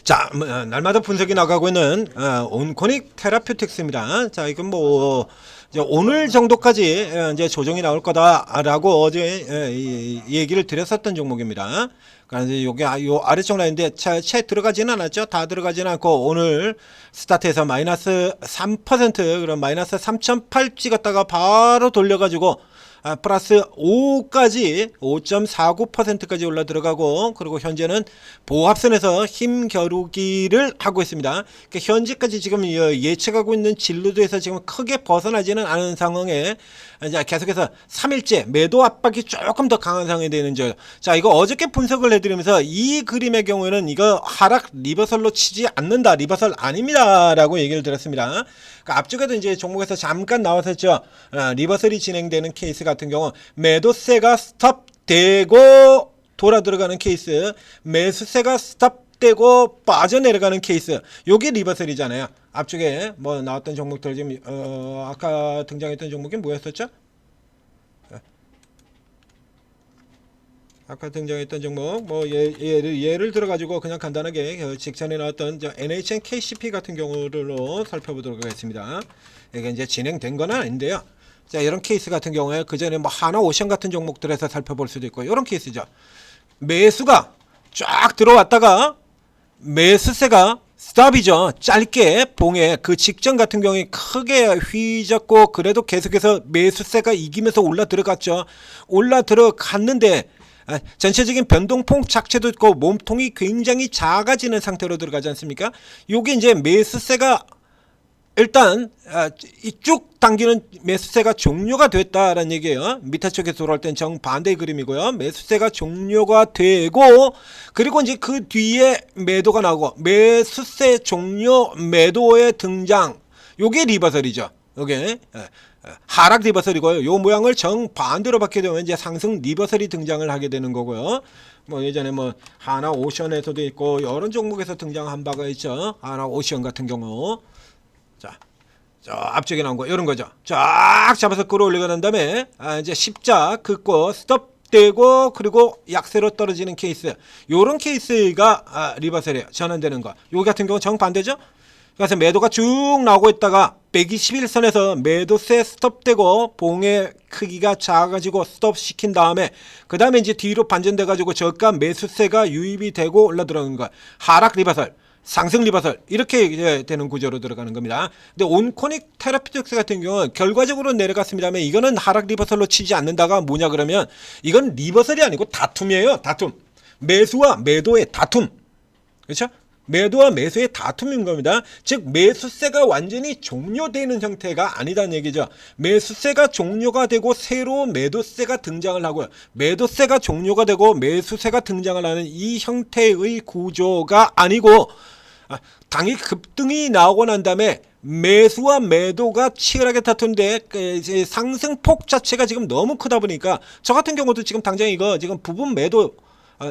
자, 날마다 분석이 나가고 있는 온코닉 테라퓨틱스입니다. 자, 이건 뭐 이제 오늘 정도까지 이제 조정이 나올 거다라고 어제 이 얘기를 드렸었던 종목입니다. 그러니까 이제 요게 요 아래쪽 라인인데 채 들어가지는 않았죠. 다 들어가지는 않고 오늘 스타트에서 마이너스 3% 그럼 마이너스 3.8 찍었다가 바로 돌려가지고 플러스 5까지 5.49%까지 올라 들어가고, 그리고 현재는 보합선에서 힘겨루기를 하고 있습니다. 그러니까 현재까지 지금 예측하고 있는 진로도에서 지금 크게 벗어나지는 않은 상황에 이제 계속해서 3일째 매도 압박이 조금 더 강한 상황이 되는 죠. 자, 이거 어저께 분석을 해드리면서 이 그림의 경우에는 이거 하락 리버설로 치지 않는다, 리버설 아닙니다 라고 얘기를 드렸습니다. 그러니까 앞쪽에도 이제 종목에서 잠깐 나왔었죠. 리버설이 진행되는 케이스 같은 경우 매도세가 스톱되고 돌아 들어가는 케이스, 매수세가 스톱되고 빠져내려가는 케이스, 요게 리버설이잖아요. 앞쪽에 뭐 나왔던 종목들 지금 아까 등장했던 종목이 뭐였었죠? 아까 등장했던 종목 뭐 예를 들어 가지고 그냥 간단하게 직전에 나왔던 NHN KCP 같은 경우로 살펴보도록 하겠습니다. 이게 이제 진행된 건 아닌데요. 자, 이런 케이스 같은 경우에 그 전에 뭐 하나오션 같은 종목들에서 살펴볼 수도 있고, 이런 케이스죠. 매수가 쫙 들어왔다가 매수세가 스탑이죠. 짧게 봉에 그 직전 같은 경우에 크게 휘졌고, 그래도 계속해서 매수세가 이기면서 올라 들어갔죠. 올라 들어갔는데 전체적인 변동폭 자체도 있고 몸통이 굉장히 작아지는 상태로 들어가지 않습니까? 요게 이제 매수세가 일단 이쪽 당기는 매수세가 종료가 됐다라는 얘기예요. 밑에 쪽에 돌아올 땐 정반대의 그림이고요. 매수세가 종료가 되고, 그리고 이제 그 뒤에 매도가 나오고 매수세 종료 매도의 등장, 요게 리버설이죠. 요게 하락 리버설이고요. 요 모양을 정반대로 받게 되면 이제 상승 리버설이 등장을 하게 되는 거고요. 뭐 예전에 뭐 하나오션에서도 있고 여러 종목에서 등장한 바가 있죠. 하나오션 같은 경우. 자, 저 앞쪽에 나온 거 이런 거죠. 쫙 잡아서 끌어올리게 된 다음에 이제 십자 긋고 스톱되고 그리고 약세로 떨어지는 케이스, 요런 케이스가 리버설이에요. 전환되는 거. 요 같은 경우 정반대죠. 그래서 매도가 쭉 나오고 있다가 121선에서 매도세 스톱되고 봉의 크기가 작아지고 스톱시킨 다음에 그 다음에 이제 뒤로 반전돼 가지고 저가 매수세가 유입이 되고 올라 들어가는 거야. 하락 리버설, 상승 리버설, 이렇게 이제 되는 구조로 들어가는 겁니다. 근데 온코닉 테라피틱스 같은 경우는 결과적으로 내려갔습니다만 이거는 하락 리버설로 치지 않는다가 뭐냐 그러면 이건 리버설이 아니고 다툼이에요. 다툼. 매수와 매도의 다툼. 그렇죠? 매도와 매수의 다툼인 겁니다. 즉 매수세가 완전히 종료되는 형태가 아니다는 얘기죠. 매수세가 종료가 되고 새로 매도세가 등장을 하고요. 매도세가 종료가 되고 매수세가 등장을 하는 이 형태의 구조가 아니고, 당일 급등이 나오고 난 다음에 매수와 매도가 치열하게 다툰데 상승폭 자체가 지금 너무 크다 보니까 저 같은 경우도 지금 당장 이거 지금 부분 매도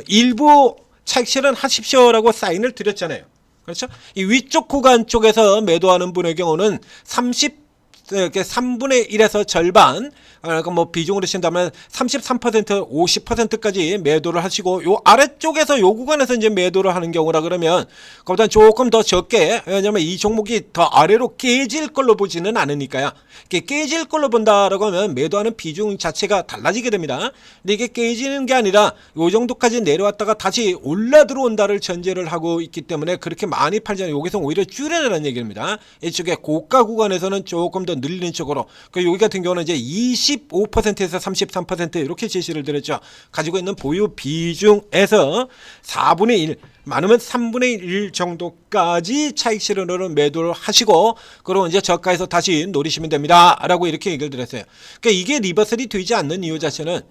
일부 차익 실현하십시오라고 사인을 드렸잖아요. 그렇죠? 이 위쪽 구간 쪽에서 매도하는 분의 경우는 3분의 1에서 절반, 그러니까 뭐 비중으로 친다면 33%, 50%까지 매도를 하시고, 요 아래쪽에서 요 구간에서 이제 매도를 하는 경우라 그러면 그보다 조금 더 적게, 왜냐면 이 종목이 더 아래로 깨질 걸로 보지는 않으니까요. 이게 깨질 걸로 본다라고 하면 매도하는 비중 자체가 달라지게 됩니다. 근데 이게 깨지는 게 아니라 요 정도까지 내려왔다가 다시 올라 들어온다를 전제를 하고 있기 때문에 그렇게 많이 팔지 않아요. 여기서 오히려 줄여라는 얘기입니다. 이쪽에 고가 구간에서는 조금 더 늘리는 쪽으로. 여기 같은 경우는 이제 25%에서 33% 이렇게 제시를 드렸죠. 가지고 있는 보유 비중에서 4분의 1, 많으면 3분의 1 정도까지 차익 실현으로 매도를 하시고, 그리고 이제 저가에서 다시 노리시면 됩니다 라고 이렇게 얘기를 드렸어요. 그러니까 이게 리버설이 되지 않는 이유 자체는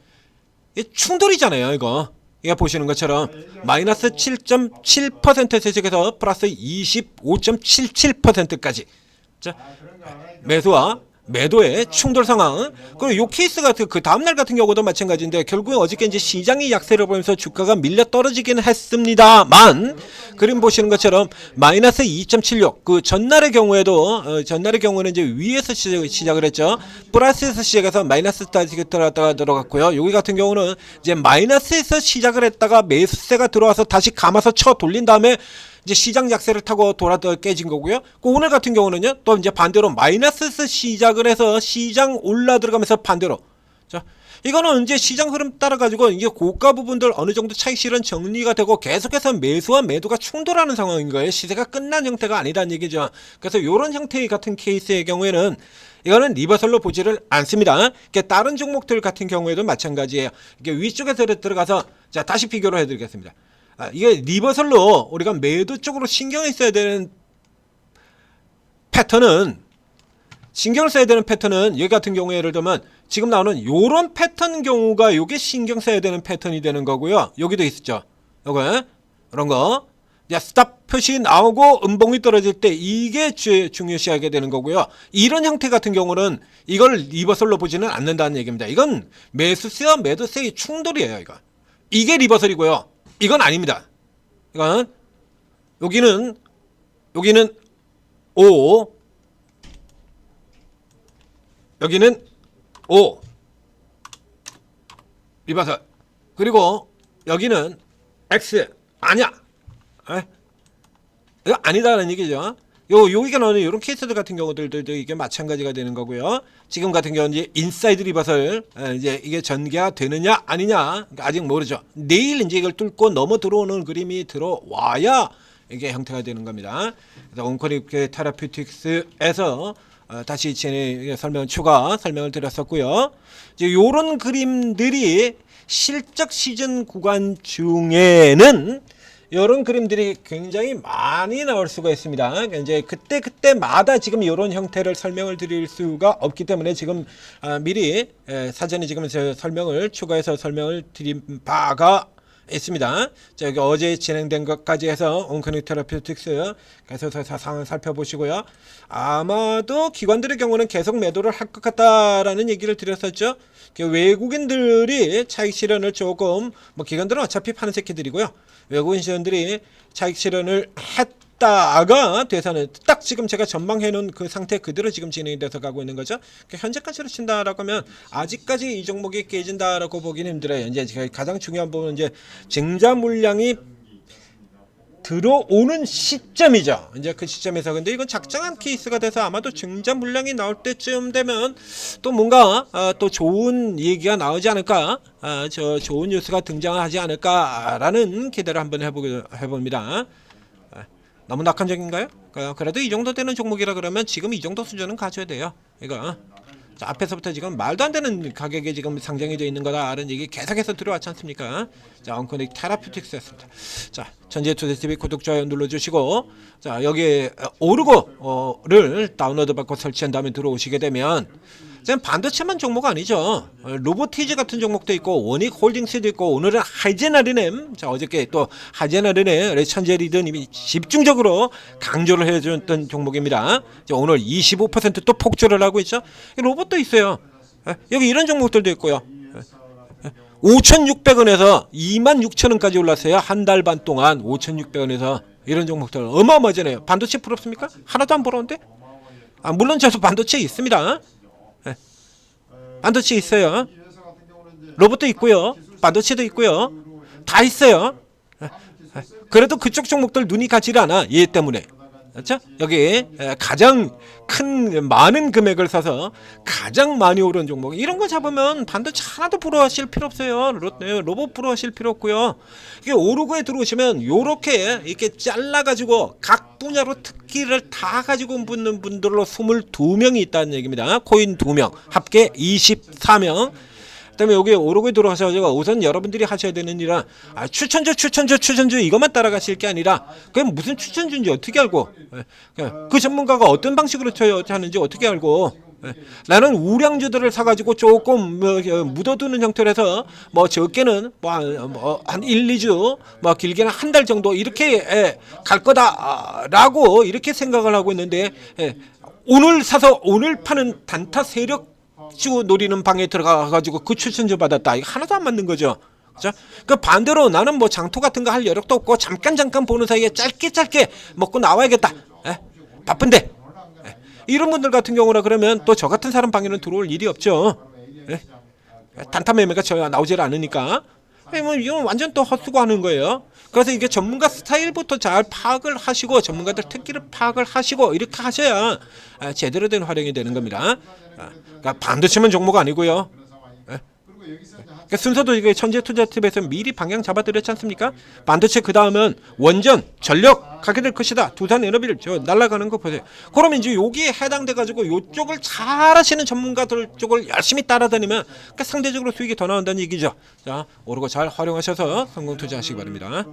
충돌이잖아요. 이거 보시는 것처럼 마이너스 7.7% 세색에서 플러스 25.77%까지 매수와 매도의 충돌 상황. 그리고 요 케이스 같은 그 다음날 같은 경우도 마찬가지인데 결국에 어저께 이제 시장이 약세를 보면서 주가가 밀려 떨어지긴 했습니다만, 그림 보시는 것처럼 마이너스 2.76, 그 전날의 경우에도 전날의 경우는 이제 위에서 시작을 했죠. 플러스에서 시작해서 마이너스까지 들어갔고요. 여기 같은 경우는 이제 마이너스에서 시작을 했다가 매수세가 들어와서 다시 감아서 쳐 돌린 다음에 이제 시장 약세를 타고 돌아서 깨진 거고요. 그 오늘 같은 경우는요, 또 이제 반대로 마이너스에서 시작을 해서 시장 올라 들어가면서 반대로. 자, 이거는 이제 시장 흐름 따라 가지고 이게 고가 부분들 어느 정도 차익 실현 정리가 되고 계속해서 매수와 매도가 충돌하는 상황인 거예요. 시세가 끝난 형태가 아니다는 얘기죠. 그래서 이런 형태의 같은 케이스의 경우에는 이거는 리버설로 보지를 않습니다. 다른 종목들 같은 경우에도 마찬가지예요. 이게 위쪽에서 들어가서 자 다시 비교를 해드리겠습니다. 이게 리버설로 우리가 매도 쪽으로 신경을 써야 되는 패턴은 신경을 써야 되는 패턴은 여기 같은 경우에 예를 들면 지금 나오는 요런 패턴 경우가 요게 신경 써야 되는 패턴이 되는 거고요. 여기도 있었죠. 요거 이런 거 스탑 표시 나오고 음봉이 떨어질 때 이게 중요시하게 되는 거고요. 이런 형태 같은 경우는 이걸 리버설로 보지는 않는다는 얘기입니다. 이건 매수세와 매도세의 충돌이에요. 이게 리버설이고요. 이건 아닙니다. 이건 여기는 5 여기는 5 리버설 그리고 여기는 X 아니야. 이거 아니다라는 얘기죠. 여기가 나오는 이런 케이스들 같은 경우들도 이게 마찬가지가 되는 거고요. 지금 같은 경우는 이제 인사이드 리버설 이제 이게 전개가 되느냐 아니냐 아직 모르죠. 내일 이제 이걸 뚫고 넘어 들어오는 그림이 들어와야 이게 형태가 되는 겁니다. 그래서 온코닉 테라퓨틱스에서 다시 추가 설명을 드렸었고요. 이제 요런 그림들이 실적 시즌 구간 중에는 이런 그림들이 굉장히 많이 나올 수가 있습니다. 이제 그때마다 지금 이런 형태를 설명을 드릴 수가 없기 때문에 지금 미리 사전에 지금 추가해서 설명을 드린 바가 있습니다. 자, 여기 어제 진행된 것까지 해서 온코닉 테라퓨틱스 계속 상황을 살펴보시고요. 아마도 기관들의 경우는 계속 매도를 할 것 같다라는 얘기를 드렸었죠. 외국인들이 차익 실현을 조금 기관들은 어차피 파는 새끼들이고요. 외국인 시장들이 차익 실현을 했다가 돼서는 딱 지금 제가 전망해 놓은 그 상태 그대로 지금 진행이 돼서 가고 있는 거죠. 현재까지로 친다라고 하면 아직까지 이 종목이 깨진다라고 보기는 힘들어요. 이제 가장 중요한 부분은 이제 증자 물량이 들어오는 시점이죠. 이제 그 시점에서 근데 이건 작정한 케이스가 돼서 아마도 증자 물량이 나올 때쯤 되면 또 뭔가 또 좋은 얘기가 나오지 않을까, 좋은 뉴스가 등장하지 않을까라는 기대를 한번 해봅니다. 너무 낙관적인가요? 그래도 이 정도 되는 종목이라 그러면 지금 이 정도 수준은 가져야 돼요. 이거. 자, 앞에서부터 지금 말도 안 되는 가격에 지금 상정이 되어 있는 거다라는 얘기 계속해서 들어왔지 않습니까? 자, 온코닉 테라퓨틱스였습니다. 자, 전재투데이TV 구독, 좋아요 눌러주시고, 자, 여기에 오르고를 다운로드 받고 설치한 다음에 들어오시게 되면, 지금 반도체만 종목 아니죠. 로보티즈 같은 종목도 있고, 원익홀딩스도 있고, 오늘은 하이제나르넴, 자, 어저께 또 하이제나르넴 레천제리드님이 집중적으로 강조를 해줬던 종목입니다. 자, 오늘 25% 또 폭주를 하고 있죠. 로봇도 있어요. 여기 이런 종목들도 있고요. 5,600원에서 26,000원까지 올랐어요. 한 달 반 동안 5,600원에서 이런 종목들 어마어마하잖아요. 반도체 부럽습니까? 하나도 안 부러운데? 물론 저도 반도체 있습니다. 반도체 있어요. 로봇도 있고요. 반도체도 있고요. 다 있어요. 그래도 그쪽 종목들 눈이 가지를 않아. 얘 때문에. 그렇죠? 여기 가장 많은 금액을 써서 가장 많이 오른 종목 이런 거 잡으면 반도체 하나도 부러워하실 필요 없어요. 로봇 부러워하실 필요 없고요. 이게 오르고에 들어오시면 요렇게 이렇게 잘라가지고 각 분야로 특기를 다 가지고 붙는 분들로 22명이 있다는 얘기입니다. 코인 2명 합계 24명. 그다음에 여기 오르고에 들어가셔가지고 우선 여러분들이 하셔야 되는 일은 추천주 이것만 따라가실 게 아니라 그게 무슨 추천주인지 어떻게 알고 그 전문가가 어떤 방식으로 하는지 어떻게 알고 나는 우량주들을 사가지고 조금 묻어두는 형태로 해서 적게는 한 1, 2주 길게는 한 달 정도 이렇게 갈 거다라고 이렇게 생각을 하고 있는데 오늘 사서 오늘 파는 단타 세력 주 노리는 방에 들어가가지고 그 추천주 받았다. 이거 하나도 안 맞는 거죠. 그죠? 그 반대로 나는 장투 같은 거 할 여력도 없고 잠깐 보는 사이에 짧게 먹고 나와야겠다. 바쁜데. 이런 분들 같은 경우나 그러면 또 저 같은 사람 방에는 들어올 일이 없죠. 단타 매매가 나오질 않으니까. 뭐 이건 완전 또 헛수고하는 거예요. 그래서 이게 전문가 스타일부터 잘 파악을 하시고 전문가들 특기를 파악을 하시고 이렇게 하셔야 제대로 된 활용이 되는 겁니다. 그러니까 반도체만 종목 아니고요. 그러니까 순서도 이게 천재투자팁에서 미리 방향 잡아드렸지 않습니까? 반도체 그 다음은 원전, 전력 가게 될 것이다. 두산에너비를 저 날아가는 거 보세요. 그러면 이제 여기에 해당돼 가지고 이쪽을 잘 하시는 전문가들 쪽을 열심히 따라다니면 그러니까 상대적으로 수익이 더 나온다는 얘기죠. 자, 오르고 잘 활용하셔서 성공 투자하시기 바랍니다.